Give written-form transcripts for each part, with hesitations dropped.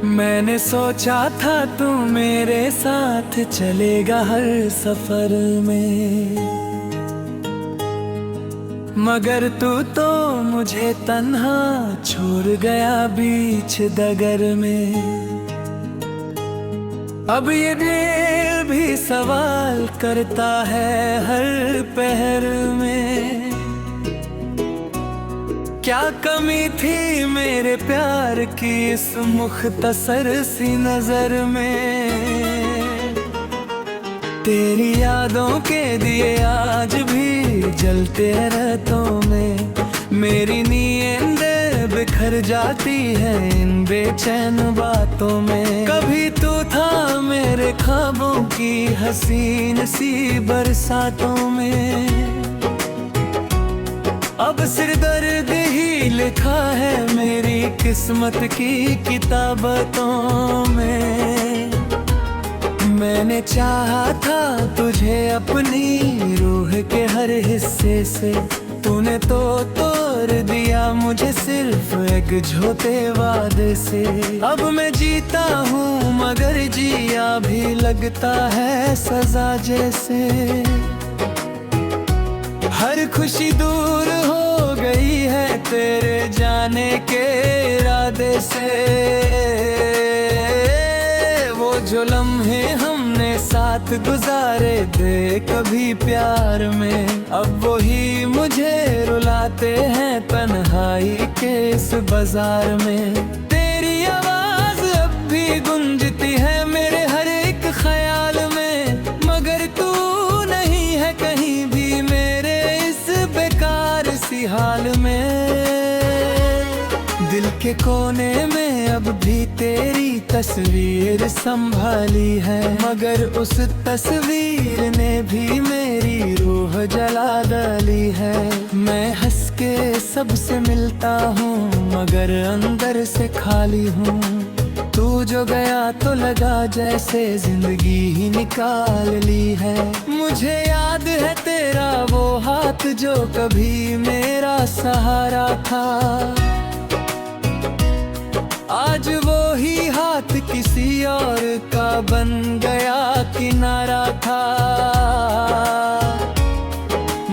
मैंने सोचा था तू मेरे साथ चलेगा हर सफर में, मगर तू तो मुझे तन्हा छोड़ गया बीच डगर में। अब ये दिल भी सवाल करता है हर पहर में, क्या कमी थी मेरे प्यार की इस मुख्तसर सी नजर में। तेरी यादों के दिए आज भी जलते रातों में, मेरी नींदें बिखर जाती है इन बेचैन बातों में। कभी तू था मेरे ख्वाबों की हसीन सी बरसातों में, अब सिर दर्द ही लिखा है मेरी किस्मत की किताबतों में। मैंने चाहा था तुझे अपनी रूह के हर हिस्से से, तूने तो तोड़ दिया मुझे सिर्फ एक झूठे वादे से। अब मैं जीता हूँ मगर जिया भी लगता है सजा जैसे, हर खुशी दूर हो गई है तेरे जाने के इरादे से। वो जो लम्हे हमने साथ गुजारे थे कभी प्यार में, अब वही मुझे रुलाते हैं तन्हाई के इस बाजार में। तेरी आवाज अब भी गूंजती है मेरे हर एक ख्याल में, मगर तू नहीं है कहीं भी मेरे इस बेकार सी हाल में। दिल के कोने में अब भी तेरी तस्वीर संभाली है, मगर उस तस्वीर ने भी मेरी रूह जला डाली है। मैं हंस के सबसे मिलता हूँ मगर अंदर से खाली हूँ, तू जो गया तो लगा जैसे जिंदगी ही निकाल ली है। मुझे याद है तेरा वो हाथ जो कभी मेरा सहारा था, आज वो ही हाथ किसी और का बन गया किनारा था।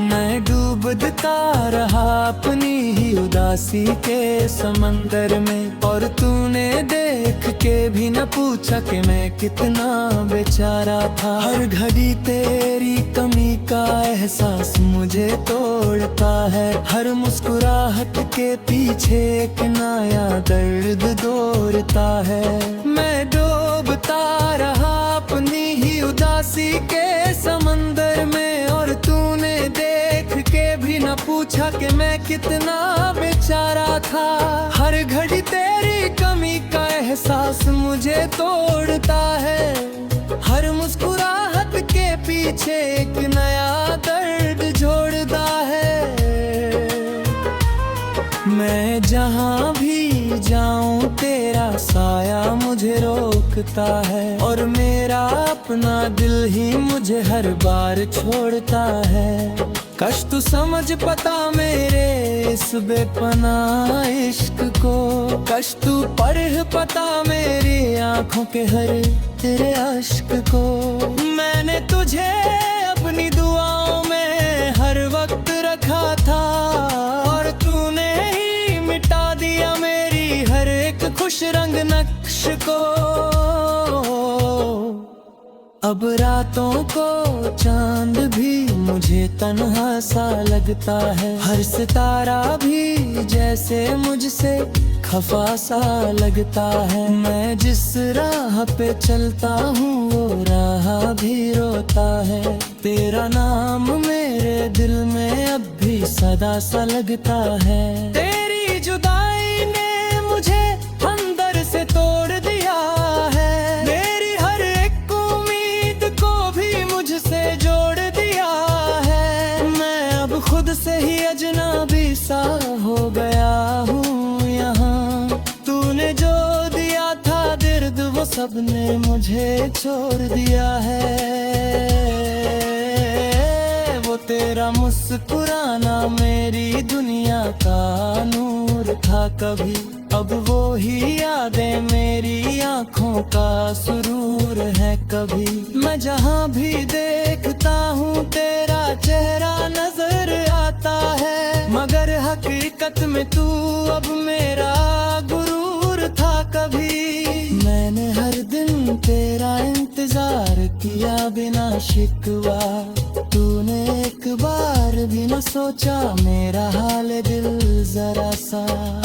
मैं डूबता रहा अपनी ही उदासी के समंदर में, और तूने देख के भी न पूछा कि मैं कितना बेचारा था। हर घड़ी तेरी कमी का एहसास मुझे तोड़ता है, हर मुस्कुराहट के पीछे एक नया दर्द दौड़ता है। मैं डूबता रहा अपनी ही उदासी के समंदर में, और तूने देख के भी न पूछा कि मैं कितना बेचारा था। हर घड़ी तेरी कमी का एहसास मुझे तोड़ता है, हर मुस्कुराहट के पीछे एक नया दर्द जोड़ता है। मैं जहाँ भी जाऊँ तेरा साया मुझे रोकता है, और मेरा अपना दिल ही मुझे हर बार छोड़ता है। कश तू समझ पता मेरे इस बेपनाह इश्क को, कश तू पढ़ पता मेरी आंखों के हर तेरे अश्क को। मैंने तुझे अपनी दुआओं में हर वक्त रखा था, और तूने ही मिटा दिया मेरी हर एक खुश रंग नक्श को। अब रातों को चांद भी मुझे तन्हा सा लगता है, हर सितारा भी जैसे मुझसे खफा सा लगता है। मैं जिस राह पे चलता हूँ वो राह भी रोता है, तेरा नाम मेरे दिल में अब भी सदा सा लगता है। तेरी जुदाई ने मुझे अंदर से तोड़ दिया है, मेरी हर एक उम्मीद को भी मुझसे जोड़ दिया है। मैं अब खुद से ही अजनबी सा हो गया हूँ यहाँ, तूने जो दिया था दर्द वो सबने मुझे छोड़ दिया है। वो तेरा मुस्कुराना मेरी दुनिया का नूर था कभी, अब वो ही यादें मेरी आंखों का सुरूर है कभी। मैं जहाँ भी देखता हूँ तेरा चेहरा नजर आता है, मगर हकीकत में तू अब मेरा गुरूर था कभी। मैंने हर दिन तेरा इंतजार किया बिना शिकवा, तूने एक बार भी न सोचा मेरा हाल दिल जरा सा।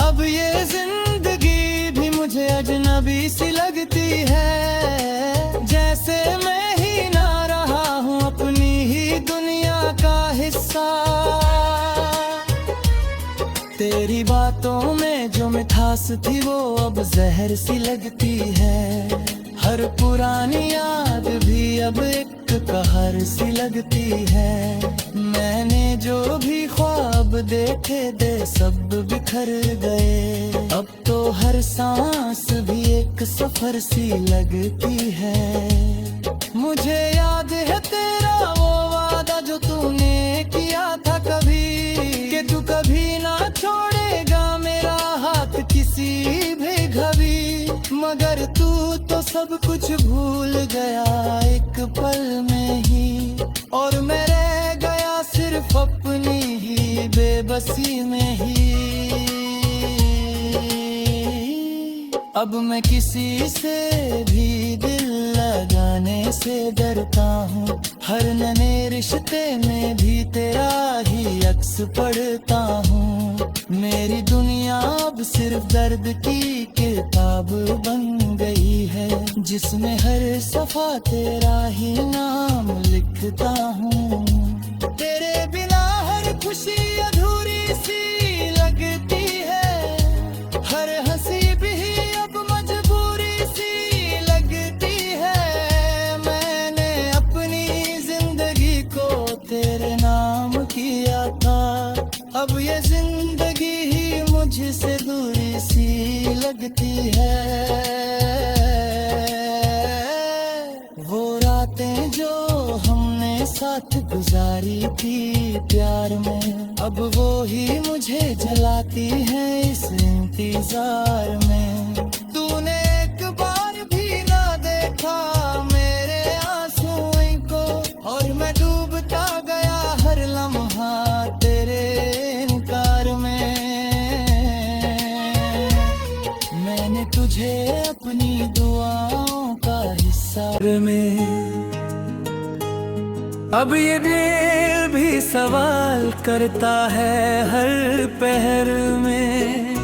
अब ये जिंदगी भी मुझे अजनबी सी लगती है, जैसे मैं ही ना रहा हूँ अपनी ही दुनिया का हिस्सा। तेरी बातों में जो मिठास थी वो अब जहर सी लगती है, हर पुरानी याद भी अब एक कहर सी लगती है। मैंने जो भी ख्वाब देखे थे सब बिखर गए, अब तो हर सांस भी एक सफर सी लगती है। मुझे याद है तेरा वो वादा जो तूने किया था कभी, कि तू कभी ना छोड़ेगा मेरा हाथ किसी भी घड़ी। मगर तू तो सब कुछ भूल गया एक पल में ही, और मैं रह गया सिर्फ अपनी ही बेबसी में ही। अब मैं किसी से भी दिल लगाने से डरता हूँ, हर नए रिश्ते में भी तेरा ही अक्स पढ़ता हूँ। मेरी दुनिया अब सिर्फ दर्द की किताब बन गई है, जिसमें हर सफा तेरा ही नाम लिखता हूँ। तेरे बिना हर खुशी अधूरी सी लगती है, हर हंसी भी अब मजबूरी सी लगती है। मैंने अपनी जिंदगी को तेरे नाम किया था, अब ये जिंदगी ही मुझसे दूरी सी लगती है। वो रातें जो हमने साथ गुजारी थी प्यार में, अब वो ही मुझे जलाती है इस इंतजार में। तूने एक बार भी ना देखा मेरे आंसुओं को, और मैं डूबता गया हर लम्हा तेरे इनकार में। मैंने तुझे अपनी दुआओं का हिस्सा में। अब ये दिल भी सवाल करता है हर पहर में,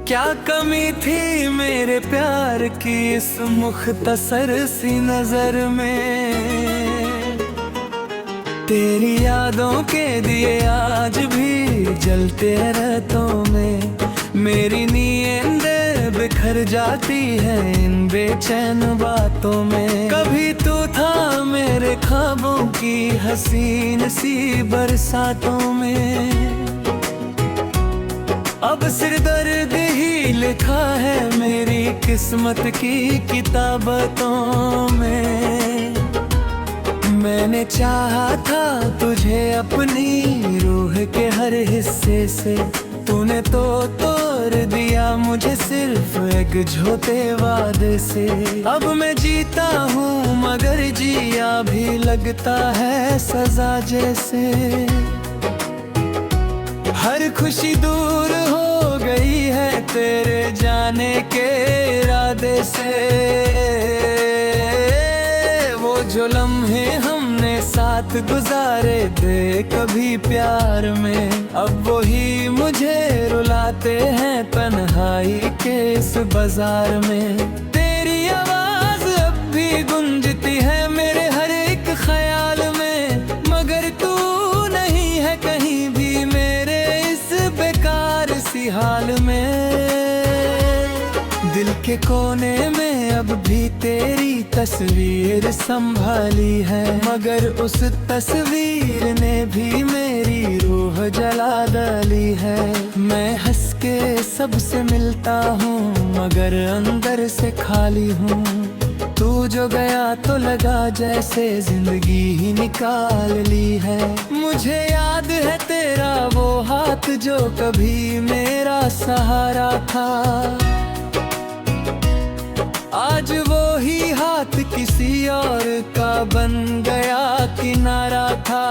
क्या कमी थी मेरे प्यार की इस मुख्तसर सी नजर में। तेरी यादों के दिए आज भी जलते रातों में, मेरी नींदें बिखर जाती है इन बेचैन बातों में। कभी तू था मेरे ख्वाबों की हसीन सी बरसातों में, अब सिर दर्द ही लिखा है मेरी किस्मत की किताबतों में। मैंने चाहा था तुझे अपनी रूह के हर हिस्से से, तूने तो तोड़ दिया मुझे सिर्फ एक झूठे वादे से। अब मैं जीता हूँ मगर जिया भी लगता है सजा जैसे, हर खुशी दूर हो गई है तेरे जाने के इरादे से। वो जो लम्हे हमने साथ गुजारे थे कभी प्यार में, अब वो ही मुझे रुलाते हैं तन्हाई के इस बाजार में। तेरी आवाज अब भी गूंजती है मेरे हर एक ख्याल में, मगर तू नहीं है कहीं भी मेरे इस बेकार सी हाल में। दिल के कोने में अब भी तेरी तस्वीर संभाली है, मगर उस तस्वीर ने भी मेरी रूह जला डाली है। मैं हंस के सबसे मिलता हूँ मगर अंदर से खाली हूँ, तू तू जो गया तो लगा जैसे जिंदगी ही निकाल ली है। मुझे याद है तेरा वो हाथ जो कभी मेरा सहारा था, आज वो ही हाथ किसी और का बन गया किनारा था।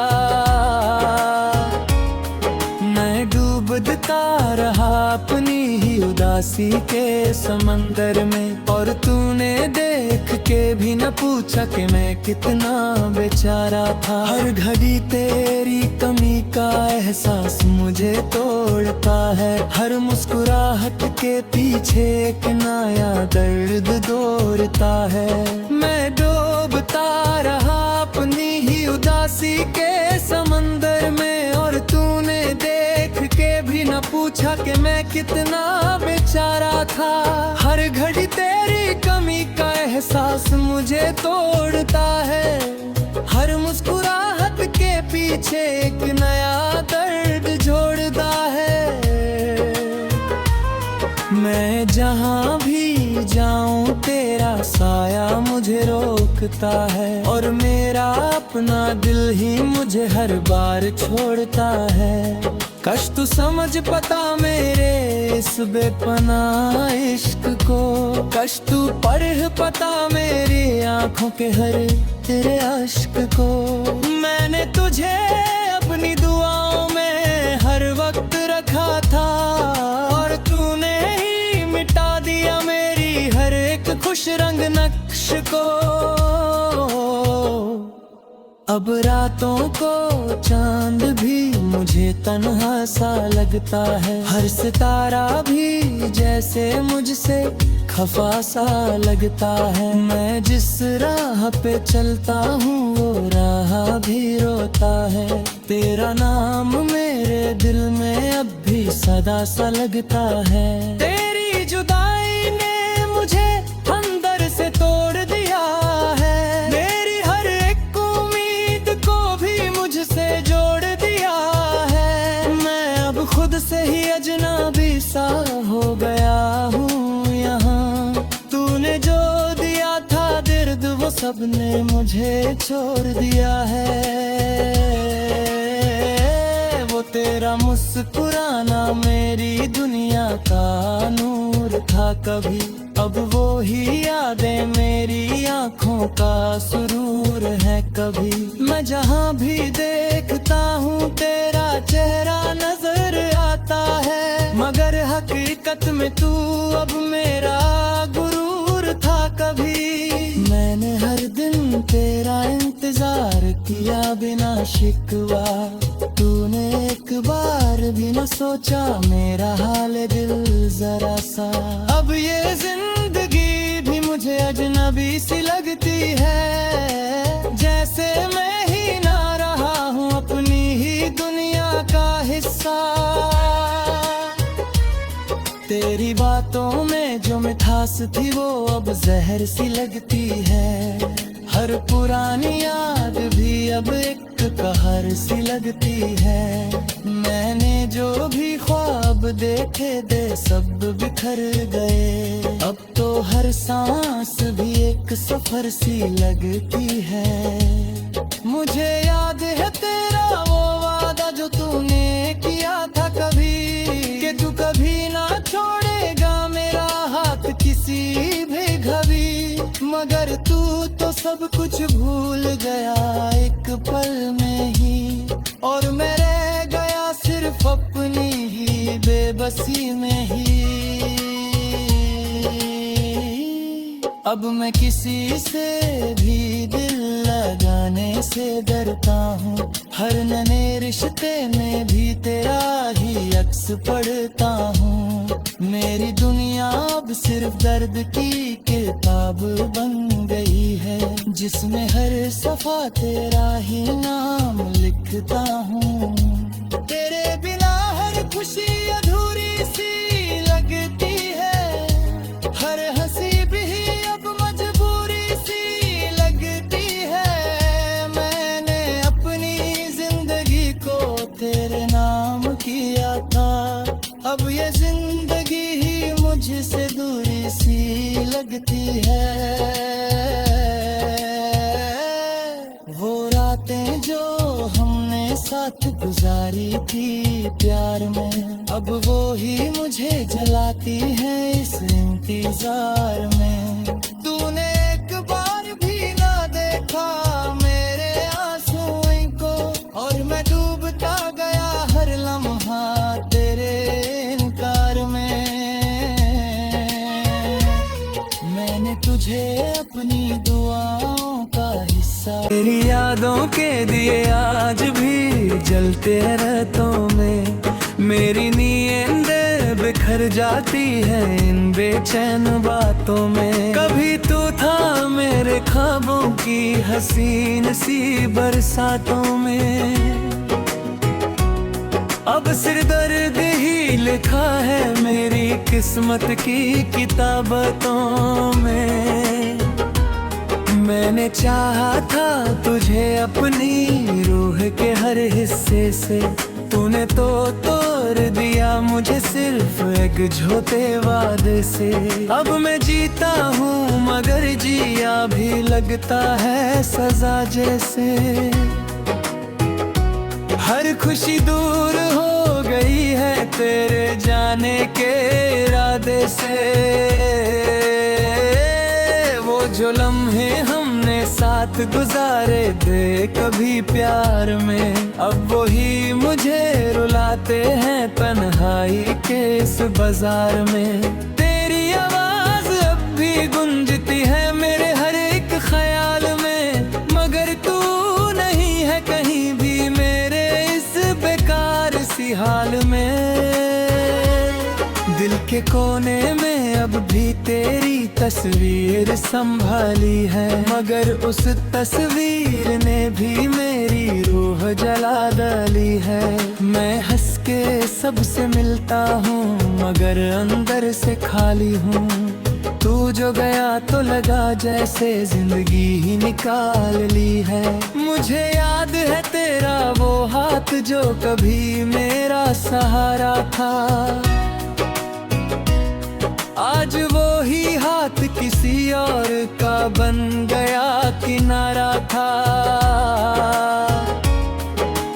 मैं डूबता रहा अपनी ही उदासी के समंदर में, और तूने देख के भी न पूछा कि मैं कितना बेचारा था। हर घड़ी तेरी कमी का एहसास मुझे तोड़ता है, हर मुस्कुराहट के पीछे एक नया दर्द दौड़ता है। मैं डूबता रहा अपनी ही उदासी के समंदर में, और तूने देख के भी न पूछा कि मैं कितना बेचारा था। हर घड़ी तेरी कमी का एहसास मुझे तोड़ता है, हर मुस्कुराहट के पीछे एक नया दर्द जोड़ता है। मैं जहाँ भी जाऊँ तेरा साया मुझे रोकता है, और मेरा अपना दिल ही मुझे हर बार छोड़ता है। कष्ट तू समझ पता मेरे इस बेपनाह इश्क को, कष्ट तू पढ़ पता मेरी आंखों के हर तेरे अश्क को। मैंने तुझे अपनी दुआओं में हर वक्त रखा था, और तूने ही मिटा दिया मेरी हर एक खुश रंग नक्श को। अब रातों को चांद भी मुझे तन्हा सा लगता है, हर सितारा भी जैसे मुझसे खफा सा लगता है। मैं जिस राह पे चलता हूँ वो राह भी रोता है, तेरा नाम मेरे दिल में अब भी सदा सा लगता है। तेरी जुदाई ने मुझे अंदर से तोड़ दिया है, मेरी हर एक उम्मीद को भी मुझसे जोड़ दिया है। मैं अब खुद से ही अजनबी सा हो गया हूँ यहाँ, तूने जो दिया था दर्द वो सबने मुझे छोड़ दिया है। वो तेरा मुस्कुराना मेरी दुनिया का नूर था कभी, अब वो ही यादें मेरी आंखों का सुरूर है कभी। मैं जहाँ भी देखता हूँ तेरा चेहरा नजर आता है, मगर हकीकत में तू अब मेरा गुरूर था कभी। मैंने हर दिन तेरा इंतजार किया बिना शिकवा, तूने एक बार भी न सोचा मेरा हाल दिल जरा सा। अब ये जिंदगी भी मुझे अजनबी सी लगती है, जैसे मैं ही ना रहा हूँ अपनी ही दुनिया का हिस्सा। तेरी बातों में जो मिठास थी वो अब जहर सी लगती है, हर पुरानी याद भी अब एक कहर सी लगती है। मैंने जो भी ख्वाब देखे दे सब बिखर गए, अब तो हर सांस भी एक सफर सी लगती है। मुझे याद है तेरा वो वादा जो तूने किया था कभी, कि तू कभी ना छोड़ेगा मेरा हाथ किसी भी घड़ी। मगर तू तो सब कुछ भूल गया एक पल में ही, और मैं रह गया सिर्फ अपनी ही बेबसी में ही। अब मैं किसी से भी दिल लगाने से डरता हूँ, हर नए रिश्ते में भी तेरा ही अक्स पढ़ता हूँ। मेरी दुनिया अब सिर्फ दर्द की किताब बन गई है, जिसमें हर सफा तेरा ही नाम लिखता हूँ। तेरे बिना हर खुशी अधूरी सी लगती है, हर हंसी भी अब मजबूरी सी लगती है। मैंने अपनी जिंदगी को तेरे नाम किया था, अब ये जिंदगी ही मुझसे दूरी सी लगती है। रात गुजारी थी प्यार में, अब वो ही मुझे जलाती है इस इंतजार में। तूने एक बार भी ना देखा मेरे आंसुओं को, और मैं डूबता गया हर लम्हा तेरे इनकार में। मैंने तुझे अपनी दुआओं का हिस्सा, तेरी यादों के दिए आज भी जलते रातों में। मेरी नींदें बिखर जाती है इन बेचैन बातों में। कभी तू था मेरे ख्वाबों की हसीन सी बरसातों में, अब सिर्फ दर्द ही लिखा है मेरी किस्मत की किताबतों में। मैंने चाहा था तुझे अपनी रूह के हर हिस्से से, तूने तो तोड़ दिया मुझे सिर्फ एक झूठे वादे से। अब मैं जीता हूँ मगर जिया भी लगता है सजा जैसे। हर खुशी दूर हो गई है तेरे जाने के इरादे से। वो जो लम्हे हमने साथ गुजारे थे कभी प्यार में, अब वो ही मुझे रुलाते हैं तन्हाई के इस बाजार में। तेरी आवाज अब भी गूंजती है मेरे हर एक ख्याल में, मगर तू नहीं है कहीं भी मेरे बेकार सी हाल में। दिल के कोने में अब भी तेरी तस्वीर संभाली है, मगर उस तस्वीर ने भी मेरी रूह जला डाली है। मैं हंस के सबसे मिलता हूँ मगर अंदर से खाली हूँ। तू जो गया तो लगा जैसे जिंदगी ही निकाल ली है। मुझे याद है तेरा वो हाथ जो कभी मेरा सहारा था, आज वो ही हाथ किसी और का बन गया किनारा था।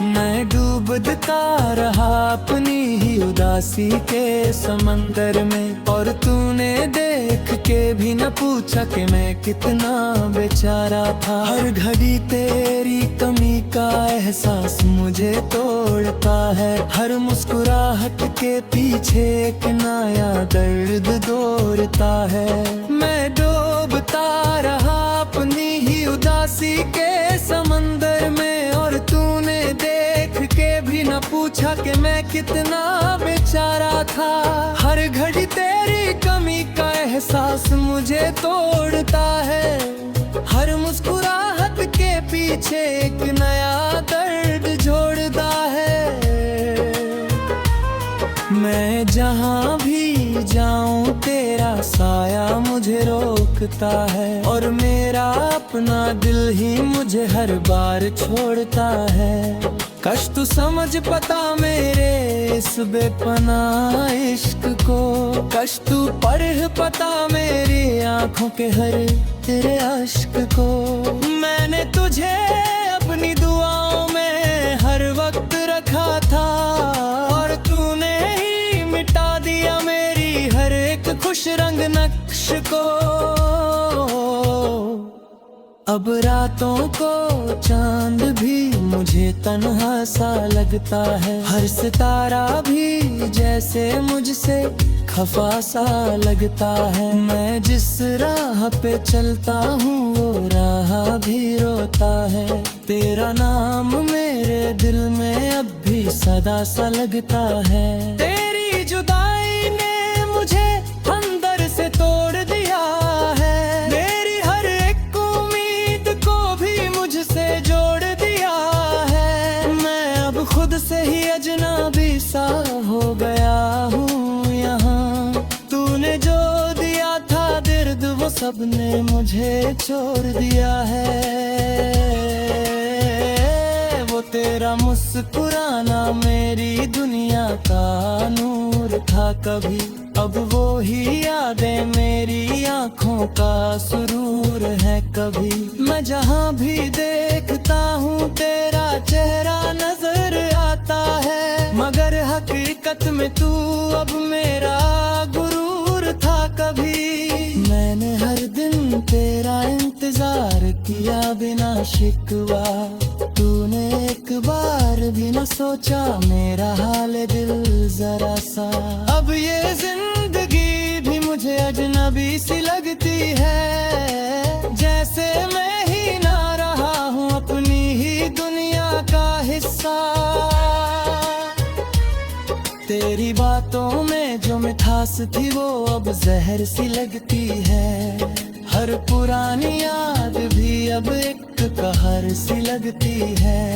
मैं डूबता रहा अपनी ही उदासी के समंदर में, और तूने देख के भी न पूछा कि मैं कितना बेचारा था। हर घड़ी तेरी कमी का एहसास मुझे तोड़ता है, हर मुस्कुराहट के पीछे एक नया दर्द दौड़ता है। मैं डूबता रहा अपनी ही उदासी के समंदर में, और तूने देख के भी न पूछा कि मैं कितना बेचारा था। हर घड़ी तेरी कमी का एहसास मुझे तोड़ता है, हर मुस्कुराहट के पीछे एक नया दर्द जोड़ता है। मैं जहाँ भी जाऊँ तेरा साया मुझे रोकता है, और मेरा अपना दिल ही मुझे हर बार छोड़ता है। कष्ट तू समझ पता मेरे इस बेपनाह इश्क को, कष्ट तू पढ़ पता मेरी आंखों के हर तेरे अश्क को। मैंने तुझे अपनी दुआओं में हर वक्त रखा था, और तूने ही मिटा दिया मेरी हर एक खुश रंग नक्श को। अब रातों को चांद भी मुझे तन्हा सा लगता है, हर सितारा भी जैसे मुझसे खफा सा लगता है। मैं जिस राह पे चलता हूँ वो राह भी रोता है, तेरा नाम मेरे दिल में अब भी सदा सा लगता है। तेरी जुदाई ने मुझे अंदर से तोड़ दिया है, मेरी हर एक उम्मीद को भी मुझसे जोड़ दिया है। मैं अब खुद से ही अजनबी सा हो गया हूँ यहाँ, तूने जो दिया था दर्द वो सबने मुझे छोड़ दिया है। वो तेरा मुस्कुराना मेरी दुनिया का नूर था कभी, अब वो ही यादें मेरी आंखों का सुरूर है। कभी मैं जहाँ भी देखता हूँ तेरा चेहरा नजर आता है, मगर हकीकत में तू अब मेरा गुरूर था। कभी मैंने हर दिन तेरा इंतजार किया बिना शिकवा, तूने एक बार भी न सोचा मेरा हाल दिल जरा सा। अब ये जिंदगी भी मुझे अजनबी सी लगती है, जैसे मैं ही ना रहा हूँ अपनी ही दुनिया का हिस्सा। तेरी बातों में जो मिठास थी वो अब जहर सी लगती है, हर पुरानी याद भी अब एक कहर सी लगती है।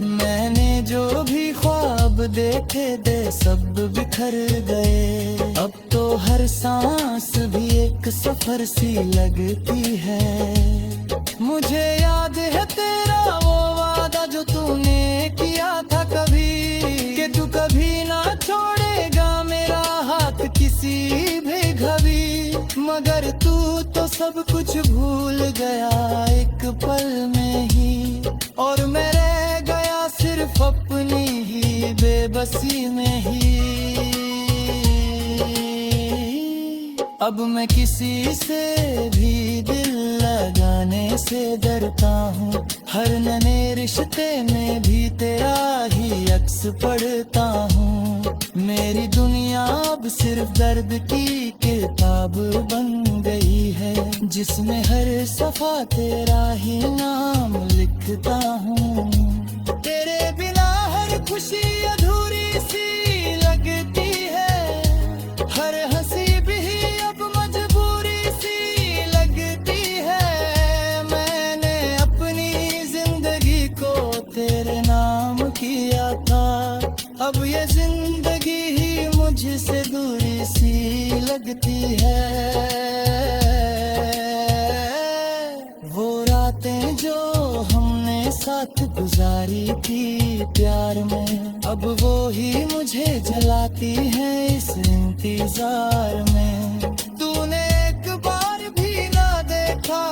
मैंने जो भी ख्वाब देखे थे सब बिखर गए, अब तो हर सांस भी एक सफर सी लगती है। मुझे याद है तेरा वो वादा जो तूने किया था कभी, कि तू कभी ना छोड़ेगा मेरा हाथ किसी भी घड़ी। मगर तू तो सब कुछ भूल गया एक पल में ही, और मैं रह गया सिर्फ अपनी ही बेबसी में ही। अब मैं किसी से भी दिल लगाने से डरता हूँ, हर नए रिश्ते में भी तेरा ही अक्स पढ़ता हूँ। मेरी दुनिया अब सिर्फ दर्द की किताब बन गई है, जिसमें हर सफा तेरा ही नाम लिखता हूँ। तेरे बिना हर खुशी अधूरी सी लगती है, हर हंसी भी अब मजबूरी सी लगती है। मैंने अपनी जिंदगी को तेरे नाम किया था, अब ये जिंदगी ही मुझसे दूरी सी लगती है। वो रातें जो हमने साथ गुजारी थी प्यार में, अब वो ही मुझे जलाती है इस इंतजार में। तूने एक बार भी ना देखा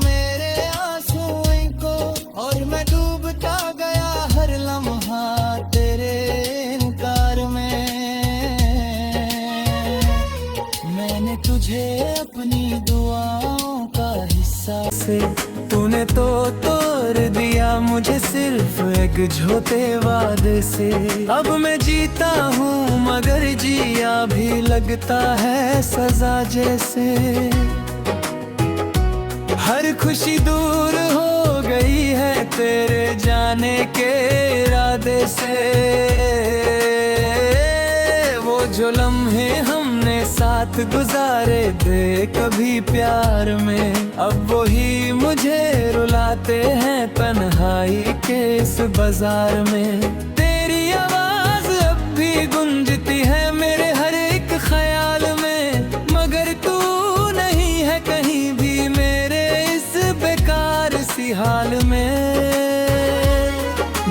मेरे आंसुओं को, और मैं डूबता गया हर लम्हा तेरे इनकार में। मैंने तुझे अपनी दुआओं का हिस्सा से, तूने तो तोड़ दिया मुझे सिर्फ एक झूठे वादे से। अब मैं जीता हूँ मगर जिया भी लगता है सजा जैसे, हर खुशी दूर हो गई है तेरे जाने के इरादे से। वो जो लम्हे हमने साथ गुजारे थे कभी प्यार में, अब वो ही मुझे रुलाते हैं तन्हाई के इस बाजार में। तेरी आवाज अब भी गूंजती है मेरे हर एक ख्याल में, मगर तू नहीं है कहीं भी मेरे इस बेकार सी हाल में।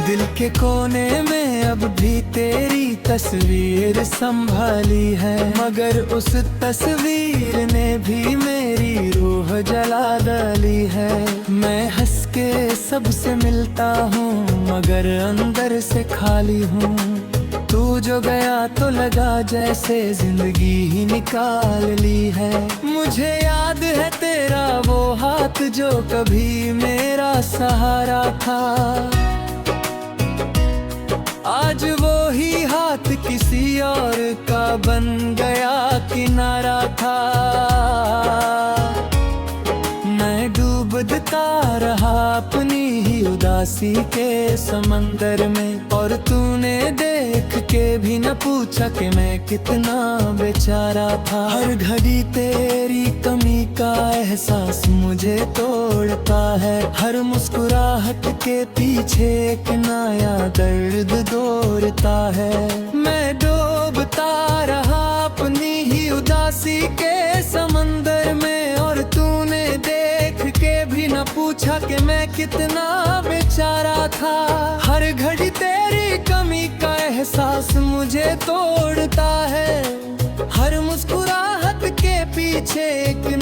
दिल के कोने में अब भी तेरी तस्वीर संभाली है, मगर उस तस्वीर ने भी मेरी रूह जला डाली है। मैं हंस के सबसे मिलता हूँ मगर अंदर से खाली हूँ। तू जो गया तो लगा जैसे जिंदगी ही निकाल ली है। मुझे याद है तेरा वो हाथ जो कभी मेरा सहारा था, आज वो ही हाथ किसी और का बन गया किनारा था। मैं डूबता रहा अपनी ही उदासी के समंदर में, और तूने देख के भी न पूछा कि मैं कितना बेचारा था। हर घड़ी तेरी कमी का एहसास मुझे तोड़ता है, हर मुस्कुराहट के पीछे एक नया दर्द दौड़ता है। मैं डूबता रहा अपनी ही उदासी के समंदर में, और तूने देख के भी न पूछा कि मैं कितना बेचारा था। हर घड़ी तेरी कमी का एहसास मुझे तोड़ता है, हर मुस्कुरा पीछे एक